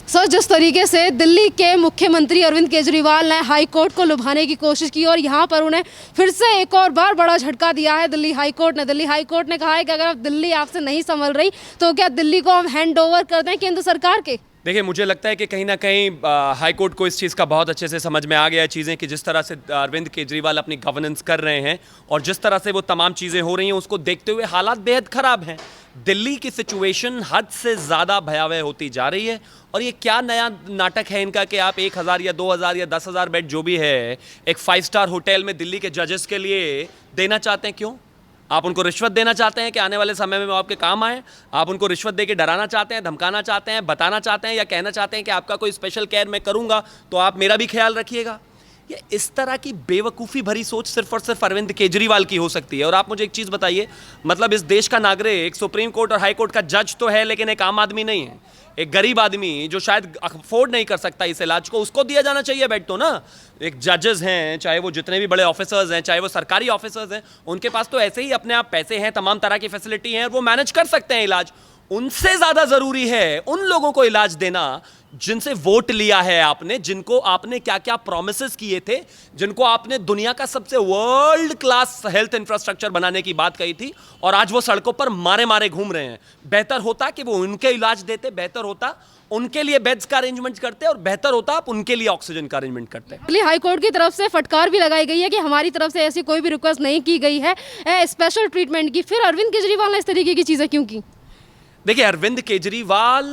Sir, जिस तरीके से दिल्ली के मुख्यमंत्री अरविंद केजरीवाल ने हाई कोर्ट को लुभाने की कोशिश की और यहाँ पर उन्हें फिर से एक और बार बड़ा झटका दिया है दिल्ली हाई कोर्ट ने कहा है कि अगर दिल्ली आपसे नहीं संभल रही तो क्या दिल्ली को हम हैंड ओवर कर दें केंद्र सरकार के। देखिए, मुझे लगता है कि कहीं ना कहीं हाई कोर्ट को इस चीज़ का बहुत अच्छे से समझ में आ गया है चीज़ें कि जिस तरह से अरविंद केजरीवाल अपनी गवर्नेंस कर रहे हैं और जिस तरह से वो तमाम चीज़ें हो रही हैं उसको देखते हुए हालात बेहद ख़राब हैं। दिल्ली की सिचुएशन हद से ज़्यादा भयावह होती जा रही है और ये क्या नया नाटक है इनका कि आप 1000 या 2000 या 10,000 बेड जो भी है एक 5 स्टार होटल में दिल्ली के जजेस के लिए देना चाहते हैं। क्यों? आप उनको रिश्वत देना चाहते हैं कि आने वाले समय में वो आपके काम आए? आप उनको रिश्वत दे के डराना चाहते हैं, धमकाना चाहते हैं, बताना चाहते हैं या कहना चाहते हैं कि आपका कोई स्पेशल केयर मैं करूंगा तो आप मेरा भी ख्याल रखिएगा? ये इस तरह की बेवकूफ़ी भरी सोच सिर्फ और सिर्फ अरविंद केजरीवाल की हो सकती है। और आप मुझे एक चीज़ बताइए, मतलब इस देश का नागरिक सुप्रीम कोर्ट और हाई कोर्ट का जज तो है लेकिन एक आम आदमी नहीं है। एक गरीब आदमी जो शायद अफोर्ड नहीं कर सकता इस इलाज को, उसको दिया जाना चाहिए बेड तो ना। एक जजेस हैं, चाहे वो जितने भी बड़े ऑफिसर्स हैं, चाहे वो सरकारी ऑफिसर्स हैं, उनके पास तो ऐसे ही अपने आप पैसे हैं, तमाम तरह की फैसिलिटी हैं, वो मैनेज कर सकते हैं इलाज। उनसे ज़्यादा ज़रूरी है उन लोगों को इलाज देना जिनसे वोट लिया है आपने, जिनको आपने क्या क्या प्रोमिसेस किए थे, जिनको आपने दुनिया का सबसे वर्ल्ड क्लास हेल्थ इंफ्रास्ट्रक्चर बनाने की बात कही थी और आज वो सड़कों पर मारे मारे घूम रहे हैं। बेहतर होता कि वो उनके इलाज देते, बेहतर होता उनके लिए बेड्स का अरेंजमेंट करते और बेहतर होता आप उनके लिए ऑक्सीजन का अरेंजमेंट करते। दिल्ली हाई कोर्ट की तरफ से फटकार भी लगाई गई है कि हमारी तरफ से ऐसी कोई भी रिक्वेस्ट नहीं की गई है स्पेशल ट्रीटमेंट की। फिर अरविंद केजरीवाल ने इस तरीके की चीज़ें क्यों की? देखिए, अरविंद केजरीवाल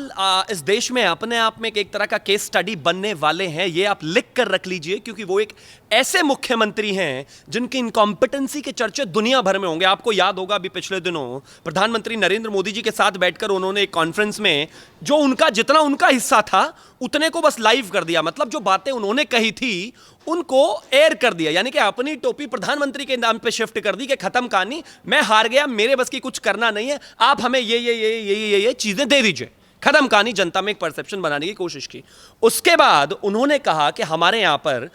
इस देश में अपने आप में एक तरह का केस स्टडी बनने वाले हैं, ये आप लिख कर रख लीजिए, क्योंकि वो एक ऐसे मुख्यमंत्री हैं जिनकी इनकॉम्पिटेंसी के चर्चे दुनिया भर में होंगे। आपको याद होगा अभी पिछले दिनों प्रधानमंत्री नरेंद्र मोदी जी के साथ बैठकर उन्होंने एक कॉन्फ्रेंस में जो जितना उनका हिस्सा था उतने को बस लाइव कर दिया। मतलब जो बातें उन्होंने कही थी उनको एयर कर दिया, यानी कि अपनी टोपी प्रधानमंत्री के नाम पे शिफ्ट कर दी कि खत्म कहानी, मैं हार गया, मेरे बस की कुछ करना नहीं है, आप हमें ये चीजें दे दीजिए। खत्म कहानी। जनता में एक परसेप्शन बनाने की कोशिश की। उसके बाद उन्होंने कहा कि हमारे यहां पर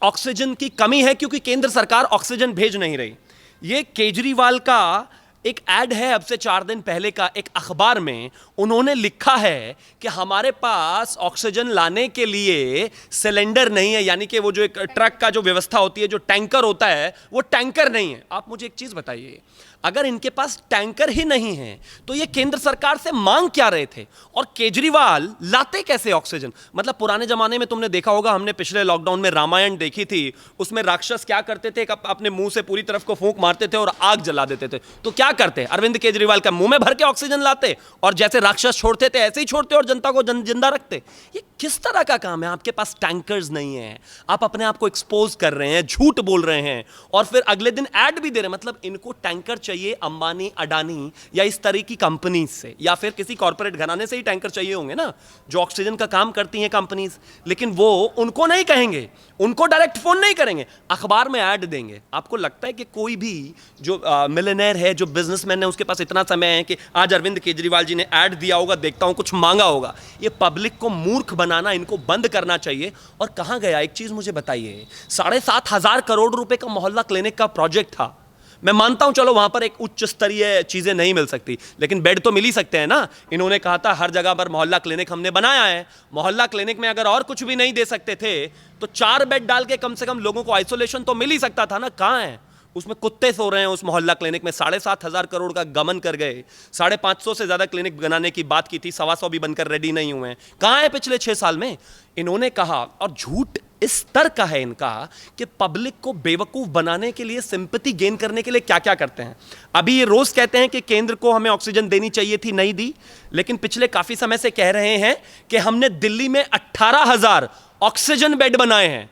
ऑक्सीजन की कमी है क्योंकि केंद्र सरकार ऑक्सीजन भेज नहीं रही। ये केजरीवाल का एक ऐड है अब से 4 दिन पहले का एक अखबार में। उन्होंने लिखा है कि हमारे पास ऑक्सीजन लाने के लिए सिलेंडर नहीं है, यानी कि वो जो एक ट्रक का जो व्यवस्था होती है, जो टैंकर होता है, वो टैंकर नहीं है। आप मुझे एक चीज बताइए, अगर इनके पास टैंकर ही नहीं है तो ये केंद्र सरकार से मांग क्या रहे थे और केजरीवाल लाते कैसे ऑक्सीजन? मतलब पुराने जमाने में तुमने देखा होगा, हमने पिछले लॉकडाउन में रामायण देखी थी, उसमें राक्षस क्या करते थे, अपने मुंह से पूरी तरफ को फूंक मारते थे और आग जला देते थे। तो क्या करते? अरविंद केजरीवाल का मुंह में भर के ऑक्सीजन लाते और जैसे राक्षस छोड़ते थे ऐसे ही छोड़ते और जनता को जिंदा रखते। ये किस तरह का काम है? आपके पास टैंकर्स नहीं है, आप अपने आप को एक्सपोज कर रहे हैं, झूठ बोल रहे हैं और फिर अगले दिन ऐड भी दे रहे हैं। मतलब इनको टैंकर चाहिए अंबानी, अडानी या इस तरह की कंपनीज से, या फिर किसी कॉर्पोरेट घराने से ही टैंकर चाहिए होंगे ना, जो ऑक्सीजन का काम करती हैं कंपनीज। लेकिन वो उनको नहीं कहेंगे, उनको डायरेक्ट फोन नहीं करेंगे, अखबार में ऐड देंगे। आपको लगता है कि कोई भी जो मिलियनेयर है, जो बिजनेसमैन है, उसके पास इतना समय है कि आज अरविंद केजरीवाल जी ने ऐड दिया होगा, देखता हूं कुछ मांगा होगा? ये पब्लिक को मूर्ख बनाना इनको बंद करना चाहिए। और कहां गया? एक चीज मुझे बताइए, 7,500 करोड़ रुपए का मोहल्ला क्लिनिक का प्रोजेक्ट था। मैं मानता हूं चलो वहां पर एक उच्च स्तरीय चीजें नहीं मिल सकती, लेकिन बेड तो मिल ही सकते हैं ना। इन्होंने कहा था हर जगह पर मोहल्ला क्लिनिक हमने बनाया है। मोहल्ला क्लिनिक में अगर और कुछ भी नहीं दे सकते थे तो 4 बेड डाल के कम से कम लोगों को आइसोलेशन तो मिल ही सकता था ना। कहां है? उसमें कुत्ते सो रहे हैं उस मोहल्ला क्लिनिक में। 7,500 करोड़ का गमन कर गए। 550 से ज्यादा क्लिनिक बनाने की बात की थी, 125 भी बनकर रेडी नहीं हुए हैं। कहां है पिछले 6 साल में? इन्होंने कहा, और झूठ इस स्तर का है इनका कि पब्लिक को बेवकूफ बनाने के लिए, सिंपैथी गेन करने के लिए क्या क्या करते हैं। अभी ये रोज कहते हैं कि केंद्र को हमें ऑक्सीजन देनी चाहिए थी, नहीं दी, लेकिन पिछले काफी समय से कह रहे हैं कि हमने दिल्ली में 18,000 ऑक्सीजन बेड बनाए हैं।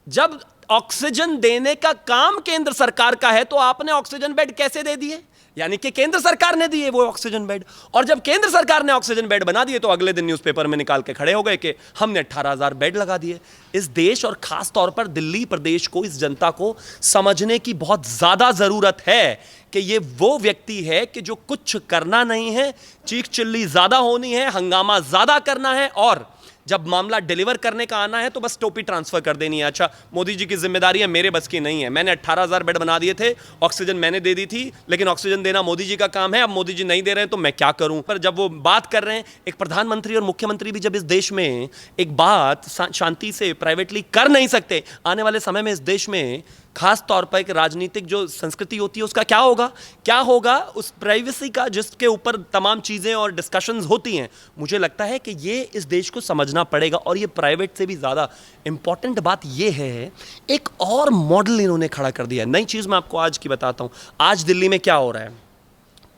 जब ऑक्सीजन देने का काम केंद्र सरकार का है तो आपने ऑक्सीजन बेड कैसे दे दिए? यानी कि केंद्र सरकार ने दिए वो ऑक्सीजन बेड। और जब केंद्र सरकार ने ऑक्सीजन बेड बना दिए तो अगले दिन न्यूज़पेपर में निकाल के खड़े हो गए कि हमने 18,000 बेड लगा दिए। इस देश और खास तौर पर दिल्ली प्रदेश को, इस जनता को समझने की बहुत ज्यादा जरूरत है कि ये वो व्यक्ति है कि जो कुछ करना नहीं है, चीख चिल्ली ज्यादा होनी है, हंगामा ज्यादा करना है और जब मामला डिलीवर करने का आना है तो बस टोपी ट्रांसफर कर देनी है। अच्छा, मोदी जी की जिम्मेदारी है, मेरे बस की नहीं है। मैंने 18,000 बेड बना दिए थे, ऑक्सीजन मैंने दे दी थी, लेकिन ऑक्सीजन देना मोदी जी का काम है, अब मोदी जी नहीं दे रहे हैं तो मैं क्या करूं। पर जब वो बात कर रहे हैं, एक प्रधानमंत्री और मुख्यमंत्री भी जब इस देश में एक बात शांति से प्राइवेटली कर नहीं सकते, आने वाले समय में इस देश में खास तौर पर एक राजनीतिक जो संस्कृति होती है उसका क्या होगा उस प्राइवेसी का, जिसके ऊपर तमाम चीजें और डिस्कशंस होती हैं। मुझे लगता है कि ये इस देश को समझना पड़ेगा। और ये प्राइवेट से भी ज्यादा इंपॉर्टेंट बात ये है, एक और मॉडल इन्होंने खड़ा कर दिया। नई चीज मैं आपको आज की बताता हूं। आज दिल्ली में क्या हो रहा है,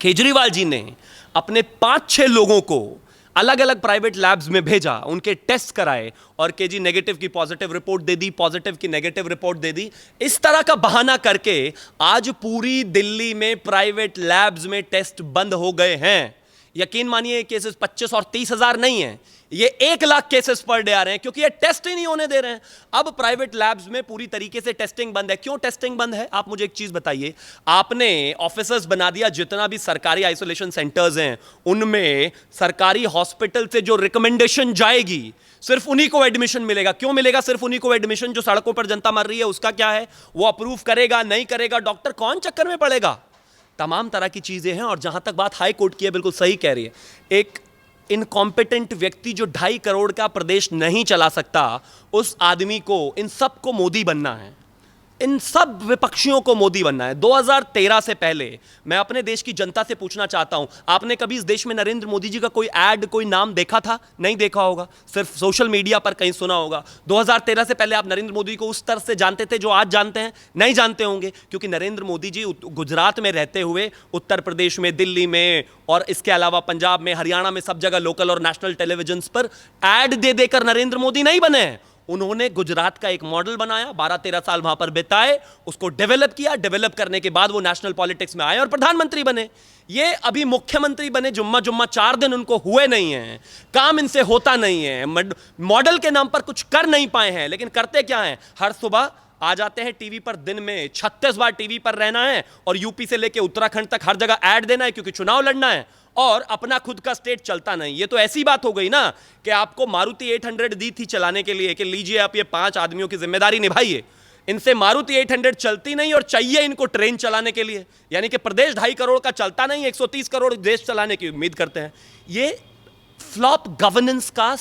केजरीवाल जी ने अपने 5-6 लोगों को अलग अलग प्राइवेट लैब्स में भेजा, उनके टेस्ट कराए और केजी नेगेटिव की पॉजिटिव रिपोर्ट दे दी, पॉजिटिव की नेगेटिव रिपोर्ट दे दी। इस तरह का बहाना करके आज पूरी दिल्ली में प्राइवेट लैब्स में टेस्ट बंद हो गए हैं। यकीन मानिए केसेस 25 और 30 हजार नहीं है, ये 1 लाख केसेस पर डे आ रहे हैं, क्योंकि ये टेस्ट ही नहीं होने दे रहे हैं। अब प्राइवेट लैब्स में पूरी तरीके से टेस्टिंग बंद है। क्यों टेस्टिंग बंद है? आप मुझे एक चीज बताइए। आपने ऑफिसर्स बना दिया, जितना भी सरकारी आइसोलेशन सेंटर्स हैं उनमें सरकारी हॉस्पिटल से जो रिकमेंडेशन जाएगी सिर्फ उन्हीं को एडमिशन मिलेगा। क्यों मिलेगा सिर्फ उन्हीं को एडमिशन? जो सड़कों पर जनता मर रही है उसका क्या है? वो अप्रूव करेगा नहीं करेगा, डॉक्टर कौन चक्कर में पड़ेगा? तमाम तरह की चीजें हैं। और जहां तक बात हाई कोर्ट की है, बिल्कुल सही कह रही है। एक इनकॉम्पिटेंट व्यक्ति जो 2.5 करोड़ का प्रदेश नहीं चला सकता, उस आदमी को, इन सबको मोदी बनना है, इन सब विपक्षियों को मोदी बनना है। 2013 से पहले मैं अपने देश की जनता से पूछना चाहता हूं, आपने कभी इस देश में नरेंद्र मोदी जी का कोई ऐड, कोई नाम देखा था? नहीं देखा होगा, सिर्फ सोशल मीडिया पर कहीं सुना होगा। 2013 से पहले आप नरेंद्र मोदी को उस तरह से जानते थे जो आज जानते हैं? नहीं जानते होंगे, क्योंकि नरेंद्र मोदी जी गुजरात में रहते हुए उत्तर प्रदेश में, दिल्ली में और इसके अलावा पंजाब में, हरियाणा में, सब जगह लोकल और नेशनल टेलीविजन पर ऐड दे देकर नरेंद्र मोदी नहीं बने हैं। उन्होंने गुजरात का एक मॉडल बनाया, 12-13 साल वहां पर बिताए, उसको डेवलप किया। डेवलप करने के बाद वो नेशनल पॉलिटिक्स में आए और प्रधानमंत्री बने। ये अभी मुख्यमंत्री बने, जुम्मा 4 दिन उनको हुए नहीं हैं, काम इनसे होता नहीं है, मॉडल के नाम पर कुछ कर नहीं पाए हैं। लेकिन करते क्या हैं? हर सुबह आ जाते हैं टीवी पर, दिन में 36 बार टीवी पर रहना है और यूपी से लेकर उत्तराखंड तक हर जगह ऐड देना है, क्योंकि चुनाव लड़ना है और अपना खुद का स्टेट चलता नहीं। ये तो ऐसी बात हो गई ना कि आपको मारुति 800 दी थी चलाने के लिए कि लीजिए आप ये 5 आदमियों की जिम्मेदारी निभाइए। इनसे मारुति 800 चलती नहीं और चाहिए इनको ट्रेन चलाने के लिए, यानी कि प्रदेश 2.5 करोड़ का चलता नहीं, 130 करोड़ देश चलाने की उम्मीद करते हैं। ये फ्लॉप गवर्नेंस का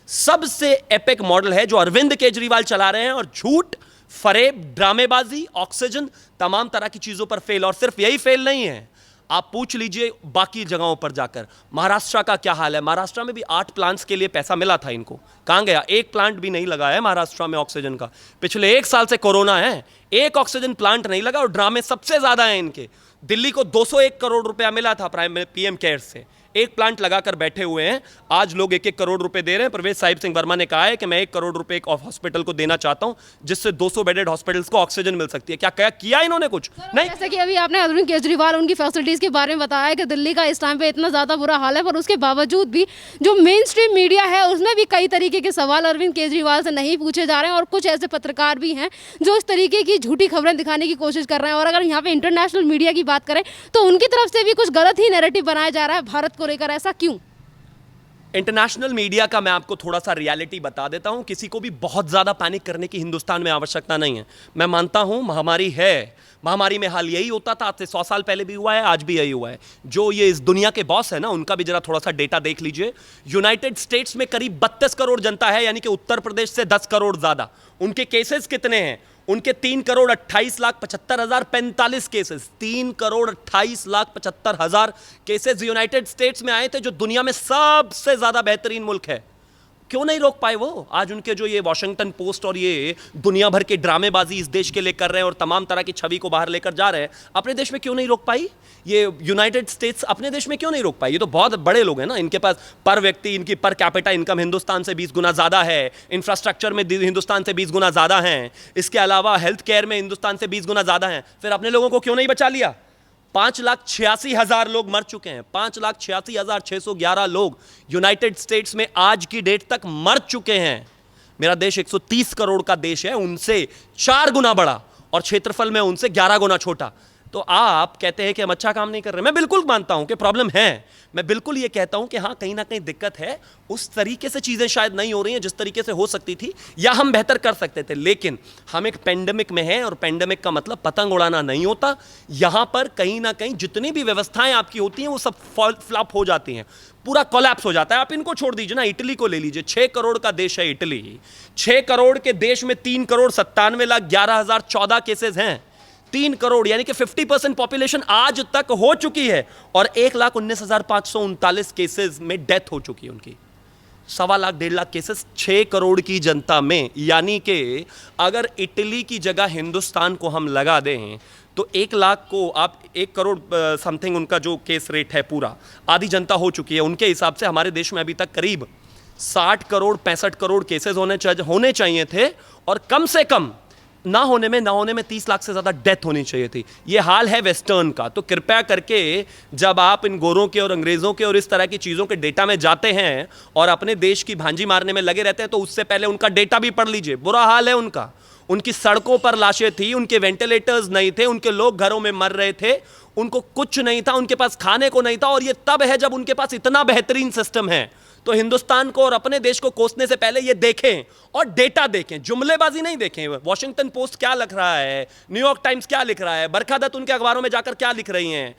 सबसे एपिक मॉडल है जो अरविंद केजरीवाल चला रहे हैं। और झूठ, फरेब, ड्रामेबाजी, ऑक्सीजन, तमाम तरह की चीजों पर फेल। और सिर्फ यही फेल नहीं है, आप पूछ लीजिए बाकी जगहों पर जाकर। महाराष्ट्र का क्या हाल है? महाराष्ट्र में भी 8 प्लांट्स के लिए पैसा मिला था इनको, कहां गया? एक प्लांट भी नहीं लगा है महाराष्ट्र में ऑक्सीजन का। पिछले 1 साल से कोरोना है, एक ऑक्सीजन प्लांट नहीं लगा। और ड्रामे सबसे ज्यादा है इनके। दिल्ली को 201 करोड़ रुपया मिला था पीएम केयर से, एक प्लांट लगाकर बैठे हुए हैं। आज लोग 1-1 करोड़ रुपए दे रहे हैं। प्रवेश साहिब सिंह वर्मा ने कहा है कि मैं 1 करोड़ रुपए एक हॉस्पिटल को देना चाहता हूं, जिससे 200 बेडेड हॉस्पिटल्स को ऑक्सीजन मिल सकती है। क्या किया इन्होंने? कुछ नहीं। जैसे कि अभी आपने अरविंद केजरीवाल उनकी फैसिलिटीज के बारे में बताया कि दिल्ली का इस टाइम पे इतना ज्यादा बुरा हाल है, पर उसके बावजूद भी जो मेन स्ट्रीम मीडिया है उसमें भी कई तरीके के सवाल अरविंद केजरीवाल से नहीं पूछे जा रहे हैं। और कुछ ऐसे पत्रकार भी हैं जो इस तरीके की झूठी खबरें दिखाने की कोशिश कर रहे हैं। और अगर यहाँ पे इंटरनेशनल मीडिया की बात करें तो उनकी तरफ से भी कुछ गलत ही नैरेटिव बनाया जा रहा है भारत को लेकर। ऐसा क्यों? इंटरनेशनल मीडिया का मैं आपको थोड़ा सा रियलिटी बता देता हूं। किसी को भी बहुत ज्यादा पैनिक करने की हिंदुस्तान में आवश्यकता नहीं है। मैं मानता हूं महामारी है, महामारी में हाल यही होता था, आज से 100 साल पहले भी हुआ है, आज भी यही हुआ है। जो ये इस दुनिया के बॉस है ना, उनका भी जरा थोड़ा सा डेटा देख लीजिए। यूनाइटेड स्टेट्स में करीब 32 करोड़ जनता है, यानी कि उत्तर प्रदेश से 10 करोड़ ज्यादा। उनके केसेस कितने हैं? उनके 3,28,75,045 केसेस, 3,28,75,000 केसेस यूनाइटेड स्टेट्स में आए थे, जो दुनिया में सबसे ज्यादा बेहतरीन मुल्क है। क्यों नहीं रोक पाए वो? आज उनके जो ये वॉशिंगटन पोस्ट और ये दुनिया भर के ड्रामेबाजी इस देश के लिए कर रहे हैं और तमाम तरह की छवि को बाहर लेकर जा रहे हैं, अपने देश में क्यों नहीं रोक पाई? ये यूनाइटेड स्टेट्स अपने देश में क्यों नहीं रोक पाई? ये तो बहुत बड़े लोग हैं ना, इनके पास पर व्यक्ति, इनकी पर कैपिटा इनकम हिंदुस्तान से 20 गुना ज्यादा है, इंफ्रास्ट्रक्चर में हिंदुस्तान से 20 गुना ज्यादा है, इसके अलावा हेल्थ केयर में हिंदुस्तान से 20 गुना ज्यादा है। फिर अपने लोगों को क्यों नहीं बचा लिया? 5,86,000 लोग मर चुके हैं, 5,86,611 लोग यूनाइटेड स्टेट्स में आज की डेट तक मर चुके हैं। मेरा देश 130 करोड़ का देश है, उनसे 4 गुना बड़ा और क्षेत्रफल में उनसे 11 गुना छोटा। तो आप कहते हैं कि हम अच्छा काम नहीं कर रहे। मैं बिल्कुल मानता हूं कि प्रॉब्लम है, मैं बिल्कुल ये कहता हूं कि हाँ कहीं ना कहीं दिक्कत है, उस तरीके से चीजें शायद नहीं हो रही हैं जिस तरीके से हो सकती थी, या हम बेहतर कर सकते थे। लेकिन हम एक पेंडेमिक में हैं और पेंडेमिक का मतलब पतंग उड़ाना नहीं होता। यहां पर कहीं ना कहीं जितनी भी व्यवस्थाएं आपकी होती हैं वो सब फ्लॉप हो जाती हैं, पूरा कोलैप्स हो जाता है। आप इनको छोड़ दीजिए ना, इटली को ले लीजिए, 6 करोड़ का देश है इटली। 6 करोड़ के देश में 3,97,11,014 केसेस हैं। 3 करोड़ यानी कि 50% पॉपुलेशन आज तक हो चुकी है, और 1,19,539 केसेस में डेथ हो चुकी है उनकी। 1.25 लाख 1.5 लाख केसेस 6 करोड़ की जनता में। यानी कि अगर इटली की जगह हिंदुस्तान को हम लगा दें तो 1 लाख को आप 1 करोड़ समथिंग उनका जो केस रेट है, पूरा आधी जनता हो चुकी है। उनके हिसाब से हमारे देश में अभी तक करीब 60 करोड़ 65 करोड़ केसेस होने चाहिए थे, और कम से कम ना होने में 30 लाख से ज़्यादा डेथ होनी चाहिए थी। ये हाल है वेस्टर्न का। तो कृपया करके जब आप इन गोरों के और अंग्रेज़ों के और इस तरह की चीज़ों के डेटा में जाते हैं और अपने देश की भांजी मारने में लगे रहते हैं, तो उससे पहले उनका डेटा भी पढ़ लीजिए। बुरा हाल है उनका। उनकी सड़कों पर लाशें थी, उनके वेंटिलेटर्स नहीं थे, उनके लोग घरों में मर रहे थे, उनको कुछ नहीं था, उनके पास खाने को नहीं था। और ये तब है जब उनके पास इतना बेहतरीन सिस्टम है। तो हिंदुस्तान को और अपने देश को कोसने से पहले ये देखें और डेटा देखें, जुमलेबाजी नहीं देखें। वॉशिंगटन पोस्ट क्या लिख रहा है, न्यूयॉर्क टाइम्स क्या लिख रहा है, बरखा दत्त उनके अखबारों में जाकर क्या लिख रही हैं,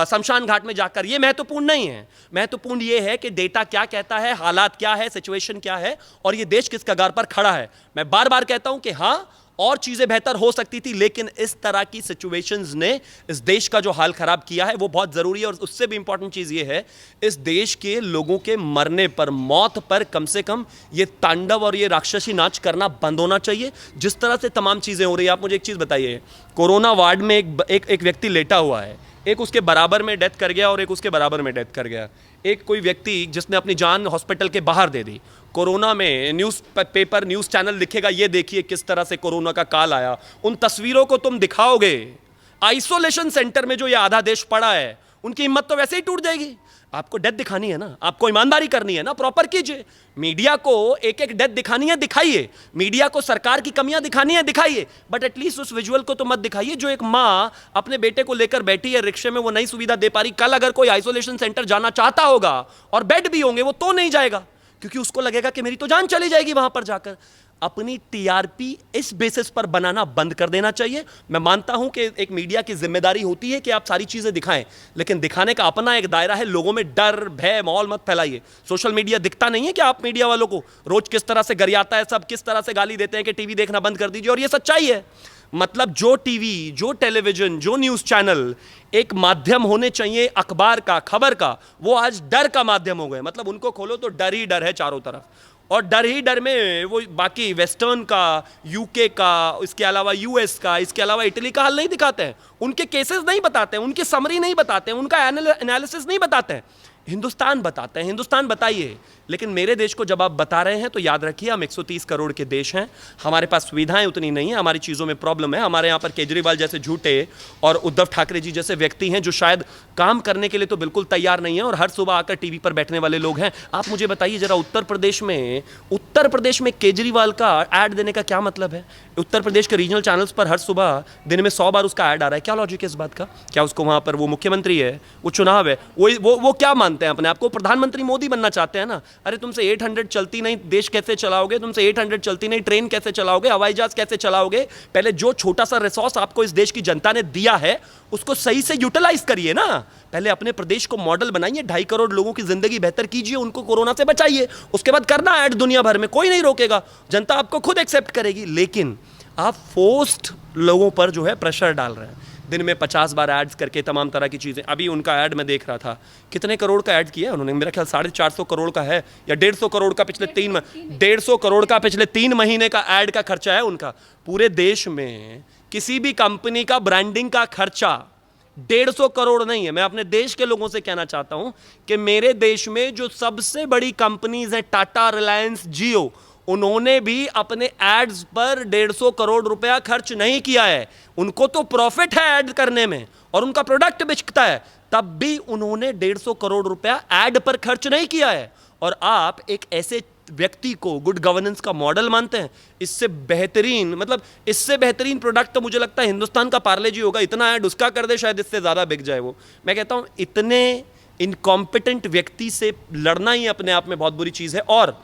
शमशान घाट में जाकर, ये महत्वपूर्ण नहीं है। महत्वपूर्ण ये है कि डेटा क्या कहता है, हालात क्या है, सिचुएशन क्या है, और ये देश किस कगार पर खड़ा है। मैं बार बार कहता हूं कि हाँ और चीजें बेहतर हो सकती थी, लेकिन इस तरह की सिचुएशंस ने इस देश का जो हाल खराब किया है वो बहुत जरूरी है। और उससे भी इंपॉर्टेंट चीज ये है, इस देश के लोगों के मरने पर, मौत पर कम से कम ये तांडव और ये राक्षसी नाच करना बंद होना चाहिए। जिस तरह से तमाम चीजें हो रही है, आप मुझे एक चीज बताइए, कोरोना वार्ड में एक व्यक्ति लेटा हुआ है, एक उसके बराबर में डेथ कर गया और एक उसके बराबर में डेथ कर गया। एक कोई व्यक्ति जिसने अपनी जान हॉस्पिटल के बाहर दे दी। कोरोना में न्यूज़ पेपर, न्यूज़ चैनल लिखेगा, ये देखिए किस तरह से कोरोना का काल आया। उन तस्वीरों को तुम दिखाओगे, आइसोलेशन सेंटर में जो ये आधा देश पड़ा है, उनकी हिम्मत तो वैसे ही टूट जाएगी। आपको डेथ दिखानी है ना, आपको ईमानदारी करनी है ना, प्रॉपर कीजिए। मीडिया को एक एक डेथ दिखानी है, दिखाइए। मीडिया को सरकार की कमियां दिखानी है, दिखाइए। बट एटलीस्ट उस विजुअल को तो मत दिखाइए जो एक माँ अपने बेटे को लेकर बैठी है रिक्शे में, वो नई सुविधा दे पा रही। कल अगर कोई आइसोलेशन सेंटर जाना चाहता होगा और बेड भी होंगे, वो तो नहीं जाएगा, क्योंकि उसको लगेगा कि मेरी तो जान चली जाएगी वहां पर जाकर। अपनी टीआरपी इस बेसिस पर बनाना बंद कर देना चाहिए। मैं मानता हूं कि एक मीडिया की जिम्मेदारी होती है कि आप सारी चीजें दिखाएं, लेकिन दिखाने का अपना एक दायरा है। लोगों में डर, भय, माहौल मत फैलाइए। सोशल मीडिया दिखता नहीं है कि आप मीडिया वालों को रोज किस तरह से गरियाता है, सब किस तरह से गाली देते हैं कि टीवी देखना बंद कर दीजिए, और ये सच्चाई है। मतलब जो टीवी, जो टेलीविजन, जो न्यूज़ चैनल एक माध्यम होने चाहिए अखबार का, खबर का, वो आज डर का माध्यम हो गए। मतलब उनको खोलो तो डर ही डर है चारों तरफ, और डर ही डर में वो बाकी वेस्टर्न का, यूके का, इसके अलावा यूएस का, इसके अलावा इटली का हाल नहीं दिखाते हैं। उनके केसेस नहीं बताते हैं, उनकी समरी नहीं बताते हैं, उनका एनालिसिस नहीं बताते हैं। हिंदुस्तान बताते हैं। हिंदुस्तान बताइए, लेकिन मेरे देश को जब आप बता रहे हैं तो याद रखिए हम 130 करोड़ के देश हैं, हमारे पास सुविधाएं उतनी नहीं है, हमारी चीज़ों में प्रॉब्लम है। हमारे यहाँ पर केजरीवाल जैसे झूठे और उद्धव ठाकरे जी जैसे व्यक्ति हैं जो शायद काम करने के लिए तो बिल्कुल तैयार नहीं है, और हर सुबह आकर टीवी पर बैठने वाले लोग हैं। आप मुझे बताइए जरा, उत्तर प्रदेश में केजरीवाल का ऐड देने का क्या मतलब है? उत्तर प्रदेश के रीजनल चैनल्स पर हर सुबह दिन में 100 बार उसका ऐड आ रहा है। क्या लॉजिक है इस बात का? क्या उसको वहाँ पर, वो मुख्यमंत्री है, वो चुनाव है, वो क्या मानते हैं अपने आप को? प्रधानमंत्री मोदी बनना चाहते हैं ना? अरे तुमसे 800 चलती नहीं देश कैसे चलाओगे? तुमसे 800 चलती नहीं ट्रेन कैसे चलाओगे? हवाई जहाज कैसे चलाओगे? पहले जो छोटा सा रिसोर्स आपको इस देश की जनता ने दिया है उसको सही से यूटिलाइज करिए ना। पहले अपने प्रदेश को मॉडल बनाइए, 2.5 करोड़ लोगों की जिंदगी बेहतर कीजिए, उनको कोरोना से बचाइए। उसके बाद करना ऐड दुनिया भर में, कोई नहीं रोकेगा, जनता आपको खुद एक्सेप्ट करेगी। लेकिन आप फोर्स्ड लोगों पर जो है प्रेशर डाल रहे हैं, दिन में 50 बार ऐड्स करके तमाम तरह की चीज़ें। अभी उनका ऐड मैं देख रहा था, कितने करोड़ का ऐड किया उन्होंने? मेरा ख्याल 450 करोड़ का है, या 150 करोड़ का पिछले 150 करोड़ का पिछले 3 महीने का ऐड का खर्चा है उनका। पूरे देश में किसी भी कंपनी का ब्रांडिंग का खर्चा 150 करोड़ नहीं है। मैं अपने देश के लोगों से कहना चाहता हूं कि मेरे देश में जो सबसे बड़ी कंपनीज हैं, टाटा, रिलायंस, जियो, उन्होंने भी अपने एड्स पर 150 करोड़ रुपया खर्च नहीं किया है। उनको तो प्रॉफिट है ऐड करने में और उनका प्रोडक्ट बिकता है, तब भी उन्होंने 150 करोड़ रुपया ऐड पर खर्च नहीं किया है। और आप एक ऐसे व्यक्ति को गुड गवर्नेंस का मॉडल मानते हैं, इससे बेहतरीन, मतलब इससे बेहतरीन प्रोडक्ट तो मुझे लगता है हिंदुस्तान का पार्ले जी होगा। इतना ऐड उसका कर दे, शायद इससे ज़्यादा बिक जाए वो। मैं कहता हूँ इतने इनकॉम्पिटेंट व्यक्ति से लड़ना ही अपने आप में बहुत बुरी चीज़ है। और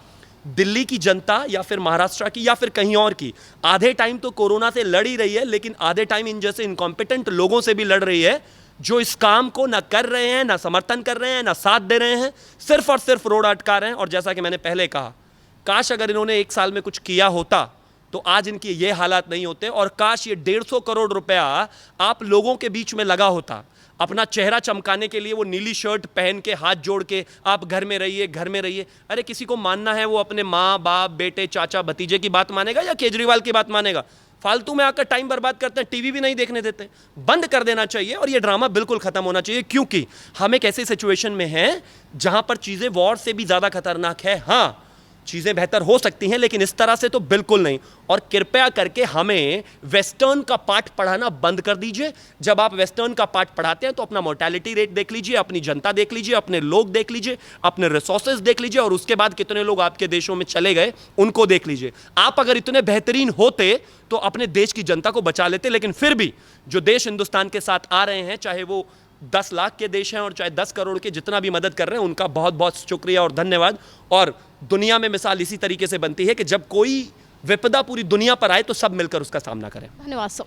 दिल्ली की जनता या फिर महाराष्ट्र की या फिर कहीं और की आधे टाइम तो कोरोना से लड़ ही रही है, लेकिन आधे टाइम इन जैसे इनकॉम्पिटेंट लोगों से भी लड़ रही है जो इस काम को ना कर रहे हैं, ना समर्थन कर रहे हैं, ना साथ दे रहे हैं, सिर्फ और सिर्फ रोड अटका रहे हैं। और जैसा कि मैंने पहले कहा, काश अगर इन्होंने 1 साल में कुछ किया होता तो आज इनकी ये हालात नहीं होते। और काश ये 150 करोड़ रुपया आप लोगों के बीच में लगा होता, अपना चेहरा चमकाने के लिए वो नीली शर्ट पहन के हाथ जोड़ के आप घर में रहिए, घर में रहिए। अरे किसी को मानना है वो अपने माँ बाप बेटे चाचा भतीजे की बात मानेगा या केजरीवाल की बात मानेगा? फालतू में आकर टाइम बर्बाद करते हैं, टीवी भी नहीं देखने देते। बंद कर देना चाहिए और ये ड्रामा बिल्कुल खत्म होना चाहिए, क्योंकि हम एक ऐसी सिचुएशन में हैं जहां पर चीजें वॉर से भी ज्यादा खतरनाक है। हाँ, चीज़ें बेहतर हो सकती हैं, लेकिन इस तरह से तो बिल्कुल नहीं। और कृपया करके हमें वेस्टर्न का पाठ पढ़ाना बंद कर दीजिए। जब आप वेस्टर्न का पाठ पढ़ाते हैं तो अपना मोर्टेलिटी रेट देख लीजिए, अपनी जनता देख लीजिए, अपने लोग देख लीजिए, अपने रिसोर्सेज देख लीजिए, और उसके बाद कितने लोग आपके देशों में चले गए उनको देख लीजिए। आप अगर इतने बेहतरीन होते तो अपने देश की जनता को बचा लेते। लेकिन फिर भी जो देश हिंदुस्तान के साथ आ रहे हैं, चाहे वो 10 लाख के देश हैं और चाहे 10 करोड़ के, जितना भी मदद कर रहे हैं उनका बहुत बहुत शुक्रिया और धन्यवाद। और दुनिया में मिसाल इसी तरीके से बनती है कि जब कोई विपदा पूरी दुनिया पर आए तो सब मिलकर उसका सामना करें। धन्यवाद सर।